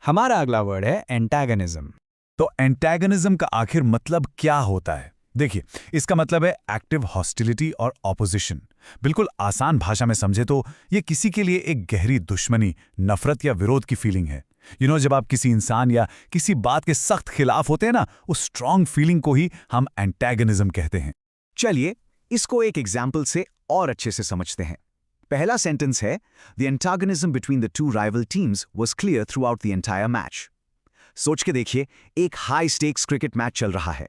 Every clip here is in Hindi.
हमारा अगला वर्ड है एंटागनिज्म। तो एंटैगनिज्म का आखिर मतलब क्या होता है? देखिए, इसका मतलब है एक्टिव हॉस्टिलिटी और ऑपोजिशन। बिल्कुल आसान भाषा में समझे तो ये किसी के लिए एक गहरी दुश्मनी, नफरत या विरोध की फीलिंग है। जब आप किसी इंसान या किसी बात के सख्त खिलाफ होते हैं ना, उस स्ट्रांग फीलिंग को ही हम एंटैगनिज्म कहते हैं। चलिए इसको एक एग्जाम्पल से और अच्छे से समझते हैं। पहला सेंटेंस है, the antagonism between the two rival teams was clear throughout the entire match. सोच के देखिए, एक हाई स्टेक्स क्रिकेट मैच चल रहा है।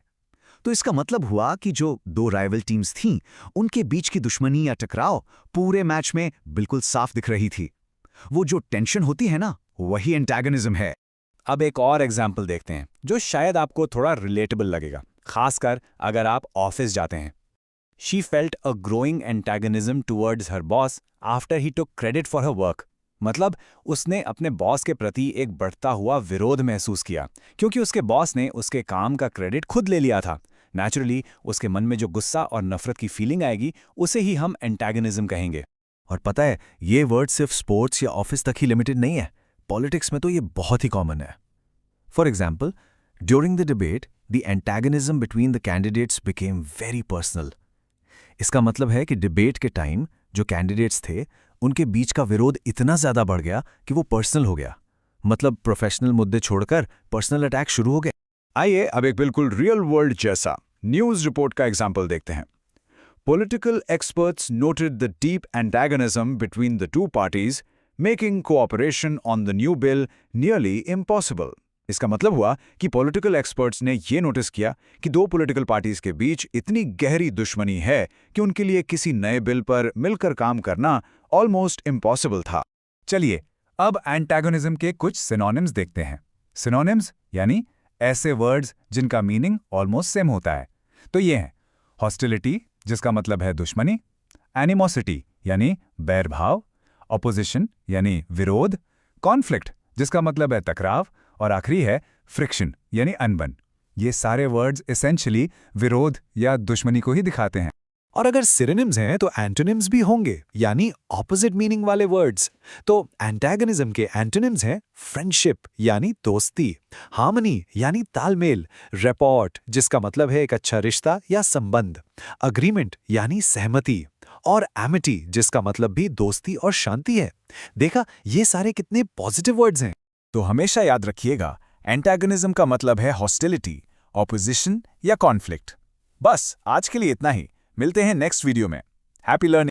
तो इसका मतलब हुआ कि जो दो राइवल टीम्स थीं, उनके बीच की दुश्मनी या टकराव पूरे मैच में बिल्कुल साफ दिख रही थी। वो जो टेंशन होती है ना, वही एंटागनिज्म है। अब एक और एग्जाम्पल देखते हैं जो शायद आपको थोड़ा रिलेटेबल लगेगा, खासकर अगर आप ऑफिस जाते हैं। She felt a growing antagonism towards her boss after he took credit for her work. मतलब उसने अपने बॉस के प्रति एक बढ़ता हुआ विरोध महसूस किया क्योंकि उसके बॉस ने उसके काम का क्रेडिट खुद ले लिया था। नेचुरली उसके मन में जो गुस्सा और नफरत की फीलिंग आएगी, उसे ही हम एंटागनिज्म कहेंगे। और पता है, ये वर्ड सिर्फ स्पोर्ट्स या ऑफिस तक ही लिमिटेड नहीं है। पॉलिटिक्स में तो ये बहुत ही कॉमन है। For example, during the debate the antagonism between the candidates became very personal. इसका मतलब है कि डिबेट के टाइम जो कैंडिडेट्स थे, उनके बीच का विरोध इतना ज्यादा बढ़ गया कि वो पर्सनल हो गया। मतलब प्रोफेशनल मुद्दे छोड़कर पर्सनल अटैक शुरू हो गए। आइए अब एक बिल्कुल रियल वर्ल्ड जैसा न्यूज रिपोर्ट का एग्जाम्पल देखते हैं। Political experts noted the deep antagonism between the two parties, making cooperation on the new bill nearly impossible. इसका मतलब हुआ कि पॉलिटिकल एक्सपर्ट्स ने ये नोटिस किया कि दो पॉलिटिकल पार्टीज के बीच इतनी गहरी दुश्मनी है कि उनके लिए किसी नए बिल पर मिलकर काम करना ऑलमोस्ट इम्पॉसिबल था। चलिए अब एंटैगोनिज्म के कुछ सिनोनिम्स देखते हैं। सिनोनिम्स यानी ऐसे वर्ड्स जिनका मीनिंग ऑलमोस्ट सेम होता है। तो ये हैं हॉस्टिलिटी, जिसका मतलब है दुश्मनी, एनिमोसिटी यानी बैरभाव, ऑपोजिशन यानी विरोध, कॉन्फ्लिक्ट जिसका मतलब है टकराव, और आखिरी है फ्रिक्शन यानी अनबन। ये सारे वर्ड्स एसेंशियली विरोध या दुश्मनी को ही दिखाते हैं। और अगर सिनोनिम्स हैं तो एंटोनिम्स भी होंगे, यानी ऑपोजिट मीनिंग वाले वर्ड्स। तो एंटैगनिज्म के एंटोनिम्स हैं फ्रेंडशिप यानी दोस्ती, हार्मनी यानी तालमेल, रैपोर्ट जिसका मतलब है एक अच्छा रिश्ता या संबंध, अग्रीमेंट यानी सहमति, और एमिटी जिसका मतलब भी दोस्ती और शांति है। देखा, ये सारे कितने पॉजिटिव वर्ड्स हैं। तो हमेशा याद रखिएगा, एंटैगनिज्म का मतलब है हॉस्टिलिटी, ऑपोजिशन या कॉन्फ्लिक्ट। बस आज के लिए इतना ही। मिलते हैं नेक्स्ट वीडियो में। Happy learning.